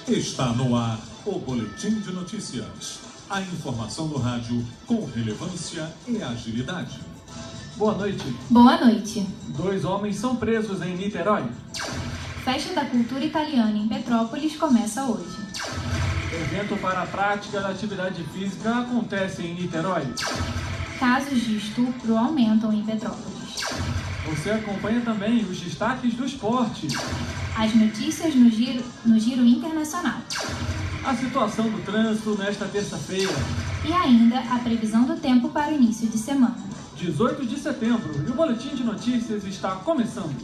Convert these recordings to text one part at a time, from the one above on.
Está no ar o Boletim de Notícias. A informação no rádio com relevância e agilidade. Boa noite. Boa noite. 2 homens são presos em Niterói. Festa da Cultura Italiana em Petrópolis começa hoje. Evento para a prática da atividade física acontece em Niterói. Casos de estupro aumentam em Petrópolis. Você acompanha também os destaques do esporte. As notícias no Giro Internacional. A situação do trânsito nesta terça-feira. E ainda a previsão do tempo para o início de semana. 18 de setembro, e o Boletim de Notícias está começando.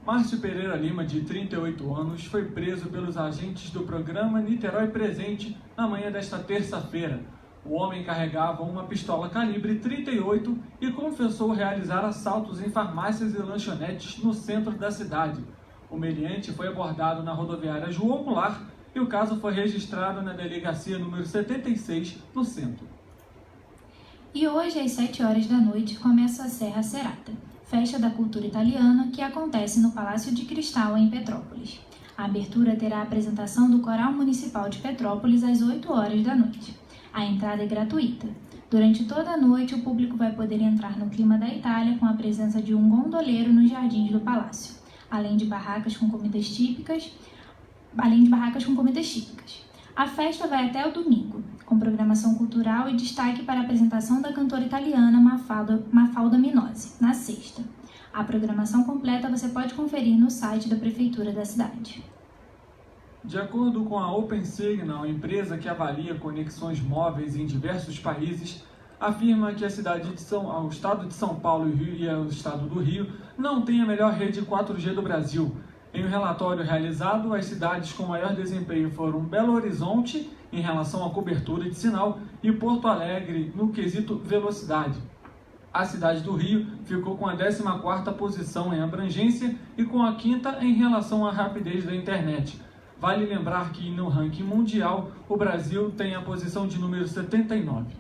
Márcio Pereira Lima, de 38 anos, foi preso pelos agentes do programa Niterói Presente na manhã desta terça-feira. O homem carregava uma pistola calibre 38 e confessou realizar assaltos em farmácias e lanchonetes no centro da cidade. O meliante foi abordado na rodoviária João Goulart e o caso foi registrado na delegacia número 76, no centro. E hoje, às 7 horas da noite, começa a Serra Serata, festa da cultura italiana que acontece no Palácio de Cristal, em Petrópolis. A abertura terá a apresentação do Coral Municipal de Petrópolis às 8 horas da noite. A entrada é gratuita. Durante toda a noite, o público vai poder entrar no clima da Itália com a presença de um gondoleiro nos jardins do palácio, além de barracas com comidas típicas. A festa vai até o domingo, com programação cultural e destaque para a apresentação da cantora italiana Mafalda Minosi, na sexta. A programação completa você pode conferir no site da Prefeitura da cidade. De acordo com a OpenSignal, empresa que avalia conexões móveis em diversos países, afirma que o estado de São Paulo e o estado do Rio não têm a melhor rede 4G do Brasil. Em um relatório realizado, as cidades com maior desempenho foram Belo Horizonte, em relação à cobertura de sinal, e Porto Alegre, no quesito velocidade. A cidade do Rio ficou com a 14ª posição em abrangência e com a 5ª em relação à rapidez da internet. Vale lembrar que no ranking mundial, o Brasil tem a posição de número 79.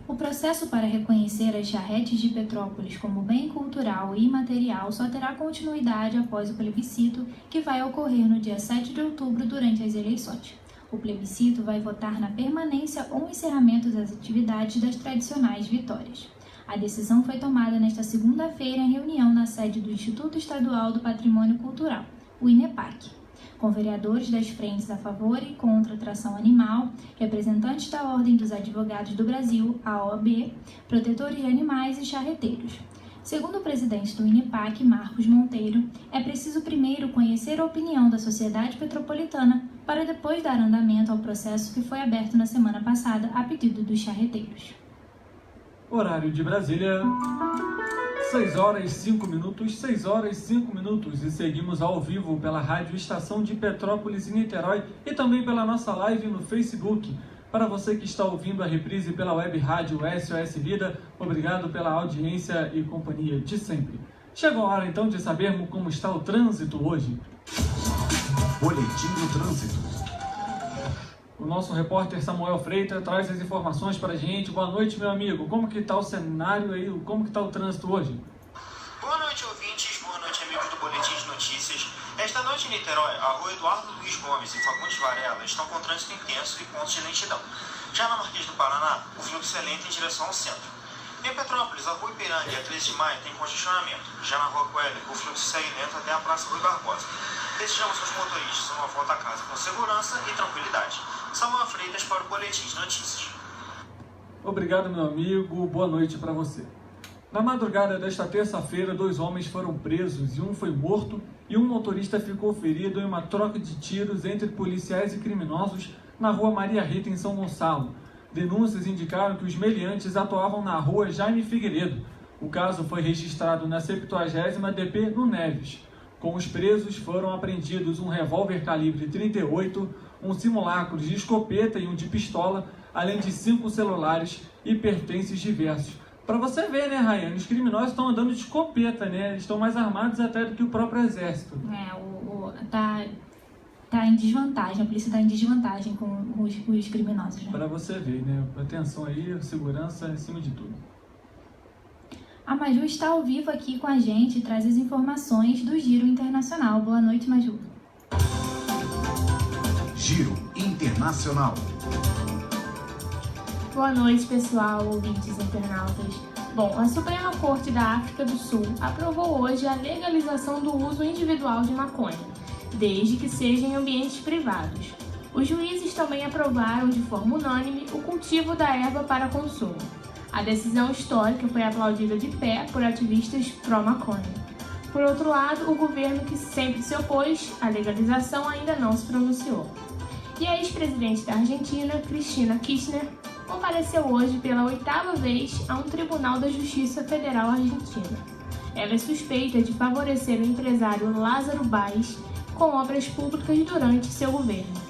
O processo para reconhecer as charretes de Petrópolis como bem cultural e imaterial só terá continuidade após o plebiscito, que vai ocorrer no dia 7 de outubro durante as eleições. O plebiscito vai votar na permanência ou encerramento das atividades das tradicionais vitórias. A decisão foi tomada nesta segunda-feira em reunião na sede do Instituto Estadual do Patrimônio Cultural, o INEPAC, com vereadores das frentes a favor e contra a tração animal, representantes da Ordem dos Advogados do Brasil, a OAB, protetores de animais e charreteiros. Segundo o presidente do INEPAC, Marcos Monteiro, é preciso primeiro conhecer a opinião da sociedade petropolitana para depois dar andamento ao processo que foi aberto na semana passada a pedido dos charreteiros. Horário de Brasília, 6 horas 5 minutos, e seguimos ao vivo pela Rádio Estação de Petrópolis e Niterói e também pela nossa live no Facebook. Para você que está ouvindo a reprise pela web rádio SOS Vida, obrigado pela audiência e companhia de sempre. Chegou a hora então de sabermos como está o trânsito hoje. Boletim do Trânsito. O nosso repórter Samuel Freitas traz as informações para a gente. Boa noite, meu amigo. Como que está o cenário aí? Como que está o trânsito hoje? Boa noite, ouvintes. Boa noite, amigos do Boletim de Notícias. Esta noite em Niterói, a rua Eduardo Luiz Gomes e Fagundes Varela estão com trânsito intenso e pontos de lentidão. Já na Marquês do Paraná, o fluxo é lento em direção ao centro. Em Petrópolis, a rua Ipiranga e a 13 de Maio tem congestionamento. Já na rua Coelho, o fluxo segue lento até a Praça Rui Barbosa. Desejamos aos motoristas uma volta a casa com segurança e tranquilidade. Samuel Freitas para o Boletim de Notícias. Obrigado, meu amigo. Boa noite para você. Na madrugada desta terça-feira, 2 homens foram presos e um foi morto e um motorista ficou ferido em uma troca de tiros entre policiais e criminosos na rua Maria Rita, em São Gonçalo. Denúncias indicaram que os meliantes atuavam na rua Jaime Figueiredo. O caso foi registrado na 70ª DP no Neves. Com os presos foram apreendidos um revólver calibre 38, um simulacro de escopeta e um de pistola, além de 5 celulares e pertences diversos. Para você ver, né, Rayane, os criminosos estão andando de escopeta, né? Eles estão mais armados até do que o próprio exército. Tá em desvantagem, a polícia está em desvantagem com os criminosos, né? Para você ver, né? Atenção aí, segurança em cima de tudo. A Maju está ao vivo aqui com a gente e traz as informações do Giro Internacional. Boa noite, Maju. Giro Internacional. Boa noite, pessoal, ouvintes internautas. Bom, a Suprema Corte da África do Sul aprovou hoje a legalização do uso individual de maconha, desde que seja em ambientes privados. Os juízes também aprovaram de forma unânime o cultivo da erva para consumo. A decisão histórica foi aplaudida de pé por ativistas pró-maconha. Por outro lado, o governo, que sempre se opôs à legalização, ainda não se pronunciou. E a ex-presidente da Argentina, Cristina Kirchner, compareceu hoje pela 8ª vez a um tribunal da Justiça Federal Argentina. Ela é suspeita de favorecer o empresário Lázaro Báez com obras públicas durante seu governo.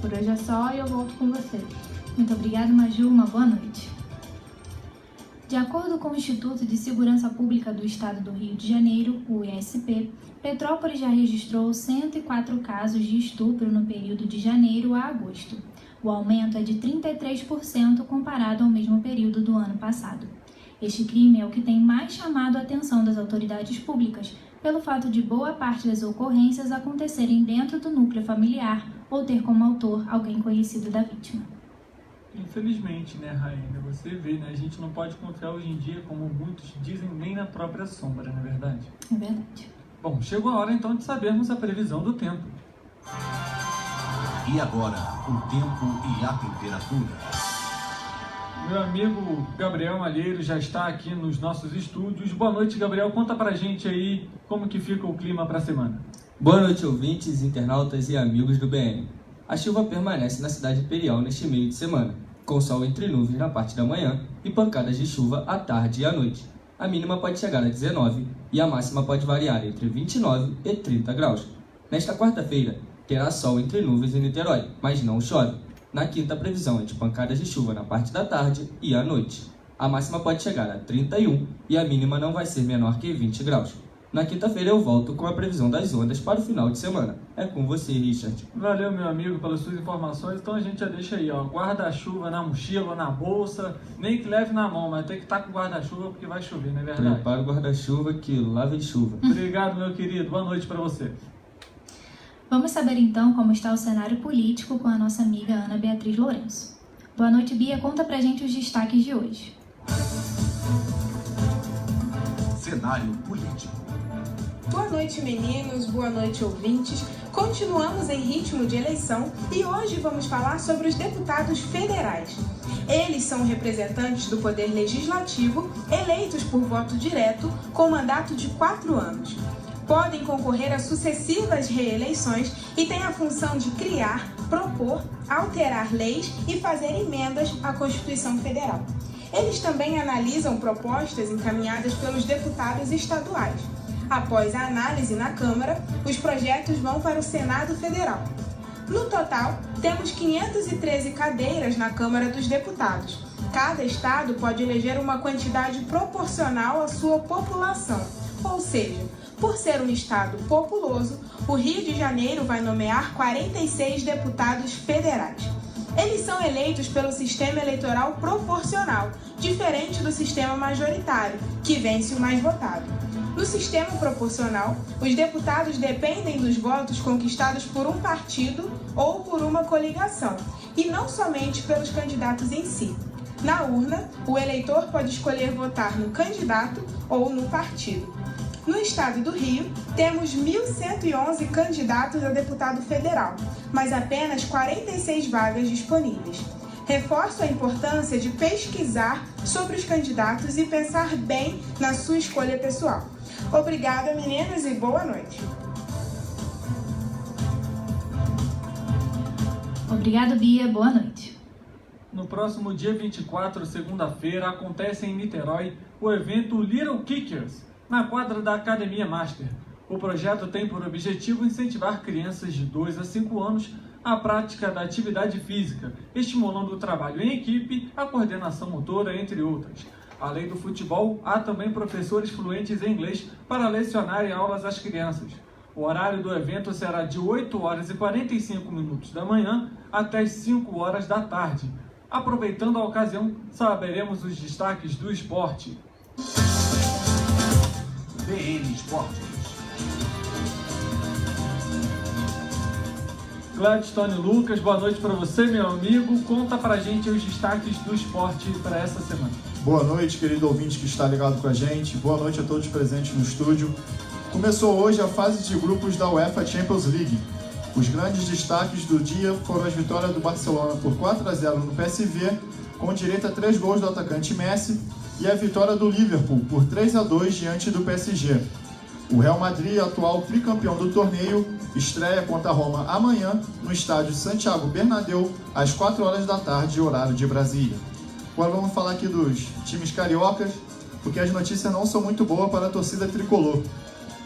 Por hoje é só e eu volto com vocês. Muito obrigada, Maju. Uma boa noite. De acordo com o Instituto de Segurança Pública do Estado do Rio de Janeiro, o ISP, Petrópolis já registrou 104 casos de estupro no período de janeiro a agosto. O aumento é de 33% comparado ao mesmo período do ano passado. Este crime é o que tem mais chamado a atenção das autoridades públicas, pelo fato de boa parte das ocorrências acontecerem dentro do núcleo familiar ou ter como autor alguém conhecido da vítima. Infelizmente, né, Rainha? Você vê, né? A gente não pode confiar hoje em dia, como muitos dizem, nem na própria sombra, não é verdade? É verdade. Bom, chegou a hora então de sabermos a previsão do tempo. E agora, o tempo e a temperatura. Meu amigo Gabriel Malheiro já está aqui nos nossos estúdios. Boa noite, Gabriel. Conta pra gente aí como que fica o clima para a semana. Boa noite, ouvintes, internautas e amigos do BN. A chuva permanece na cidade imperial neste meio de semana, com sol entre nuvens na parte da manhã e pancadas de chuva à tarde e à noite. A mínima pode chegar a 19 e a máxima pode variar entre 29 e 30 graus. Nesta quarta-feira, terá sol entre nuvens em Niterói, mas não chove. Na quinta, a previsão é de pancadas de chuva na parte da tarde e à noite. A máxima pode chegar a 31 e a mínima não vai ser menor que 20 graus. Na quinta-feira eu volto com a previsão das ondas para o final de semana. É com você, Richard. Valeu, meu amigo, pelas suas informações. Então a gente já deixa aí, ó, guarda-chuva na mochila, na bolsa, nem que leve na mão, mas tem que estar com guarda-chuva porque vai chover, não é verdade? Prepara o guarda-chuva que lá vem chuva. Obrigado, meu querido. Boa noite para você. Vamos saber então como está o cenário político com a nossa amiga Ana Beatriz Lourenço. Boa noite, Bia. Conta pra gente os destaques de hoje. Cenário político. Boa noite, meninos. Boa noite, ouvintes. Continuamos em ritmo de eleição e hoje vamos falar sobre os deputados federais. Eles são representantes do Poder Legislativo, eleitos por voto direto, com mandato de 4 anos. Podem concorrer a sucessivas reeleições e têm a função de criar, propor, alterar leis e fazer emendas à Constituição Federal. Eles também analisam propostas encaminhadas pelos deputados estaduais. Após a análise na Câmara, os projetos vão para o Senado Federal. No total, temos 513 cadeiras na Câmara dos Deputados. Cada estado pode eleger uma quantidade proporcional à sua população, ou seja, por ser um estado populoso, o Rio de Janeiro vai nomear 46 deputados federais. Eles são eleitos pelo sistema eleitoral proporcional, diferente do sistema majoritário, que vence o mais votado. No sistema proporcional, os deputados dependem dos votos conquistados por um partido ou por uma coligação, e não somente pelos candidatos em si. Na urna, o eleitor pode escolher votar no candidato ou no partido. No estado do Rio, temos 1.111 candidatos a deputado federal, mas apenas 46 vagas disponíveis. Reforço a importância de pesquisar sobre os candidatos e pensar bem na sua escolha pessoal. Obrigada, meninas, e boa noite. Obrigado, Bia. Boa noite. No próximo dia 24, segunda-feira, acontece em Niterói o evento Little Kickers, na quadra da Academia Master. O projeto tem por objetivo incentivar crianças de 2 a 5 anos à prática da atividade física, estimulando o trabalho em equipe, a coordenação motora, entre outras. Além do futebol, há também professores fluentes em inglês para lecionarem aulas às crianças. O horário do evento será de 8 horas e 45 minutos da manhã até as 5 horas da tarde. Aproveitando a ocasião, saberemos os destaques do esporte. BN Esportes. Gladstone Lucas, boa noite para você, meu amigo. Conta pra gente os destaques do esporte para essa semana. Boa noite, querido ouvinte que está ligado com a gente. Boa noite a todos presentes no estúdio. Começou hoje a fase de grupos da UEFA Champions League. Os grandes destaques do dia foram as vitórias do Barcelona por 4-0 no PSV, com direito a 3 gols do atacante Messi, e a vitória do Liverpool por 3-2 diante do PSG. O Real Madrid, atual tricampeão do torneio, estreia contra a Roma amanhã no estádio Santiago Bernabéu, às 4 horas da tarde, horário de Brasília. Agora vamos falar aqui dos times cariocas, porque as notícias não são muito boas para a torcida tricolor.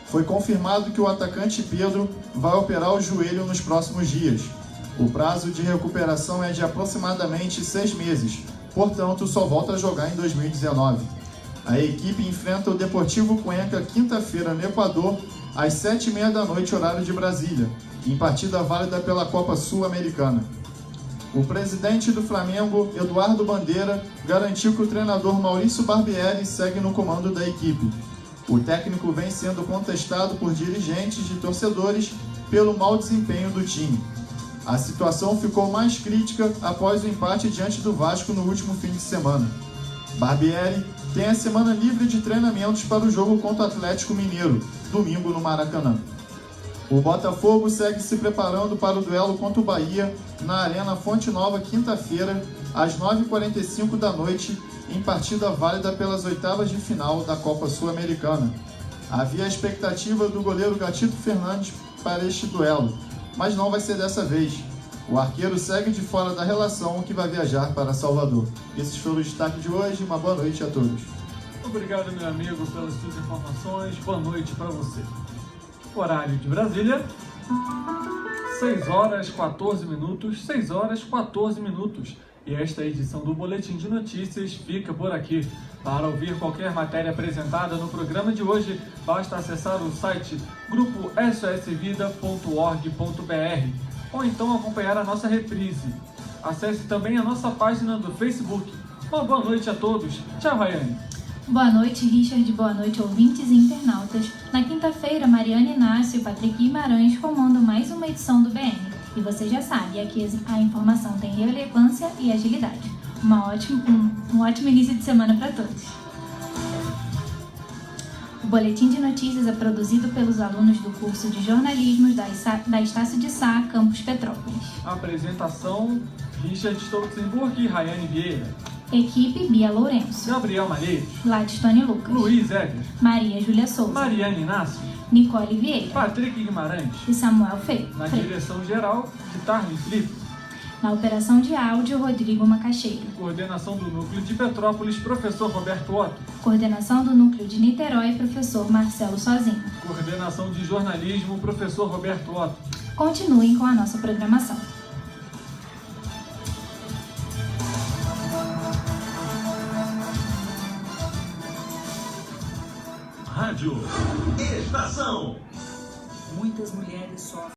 Foi confirmado que o atacante Pedro vai operar o joelho nos próximos dias. O prazo de recuperação é de aproximadamente 6 meses, portanto só volta a jogar em 2019. A equipe enfrenta o Deportivo Cuenca quinta-feira no Equador, às 7h30 da noite, horário de Brasília, em partida válida pela Copa Sul-Americana. O presidente do Flamengo, Eduardo Bandeira, garantiu que o treinador Maurício Barbieri segue no comando da equipe. O técnico vem sendo contestado por dirigentes e torcedores pelo mau desempenho do time. A situação ficou mais crítica após o empate diante do Vasco no último fim de semana. Barbieri tem a semana livre de treinamentos para o jogo contra o Atlético Mineiro, domingo no Maracanã. O Botafogo segue se preparando para o duelo contra o Bahia na Arena Fonte Nova, quinta-feira, às 9h45 da noite, em partida válida pelas oitavas de final da Copa Sul-Americana. Havia a expectativa do goleiro Gatito Fernandes para este duelo, mas não vai ser dessa vez. O arqueiro segue de fora da relação, que vai viajar para Salvador. Esses foram os destaques de hoje. Uma boa noite a todos. Obrigado, meu amigo, pelas suas informações. Boa noite para você. Horário de Brasília, 6 horas 14 minutos, 6 horas 14 minutos. E esta edição do Boletim de Notícias fica por aqui. Para ouvir qualquer matéria apresentada no programa de hoje, basta acessar o site grupo sosvida.org.br ou então acompanhar a nossa reprise. Acesse também a nossa página do Facebook. Uma boa noite a todos. Tchau, Rayane. Boa noite, Richard. Boa noite, ouvintes e internautas. Na quinta-feira, Mariana Inácio e Patrick Guimarães comandam mais uma edição do BN. E você já sabe, aqui a informação tem relevância e agilidade. Um ótimo início de semana para todos. O Boletim de Notícias é produzido pelos alunos do curso de jornalismo da Estácio de Sá, Campus Petrópolis. Apresentação: Richard Stolzenburg e Rayane Vieira. Equipe: Bia Lourenço, Gabriel Malheiros, Gladstone Lucas, Luiz Eger, Maria Júlia Souza, Mariana Inácio, Nicole Vieira, Patrick Guimarães e Samuel Feio. Na direção geral, de Tarly Felipe. Na operação de áudio, Rodrigo Macaxeira. Coordenação do Núcleo de Petrópolis, professor Roberto Otto. Coordenação do Núcleo de Niterói, professor Marcelo Sozinho. Coordenação de jornalismo, professor Roberto Otto. Continuem com a nossa programação. Rádio Estação. Muitas mulheres sofrem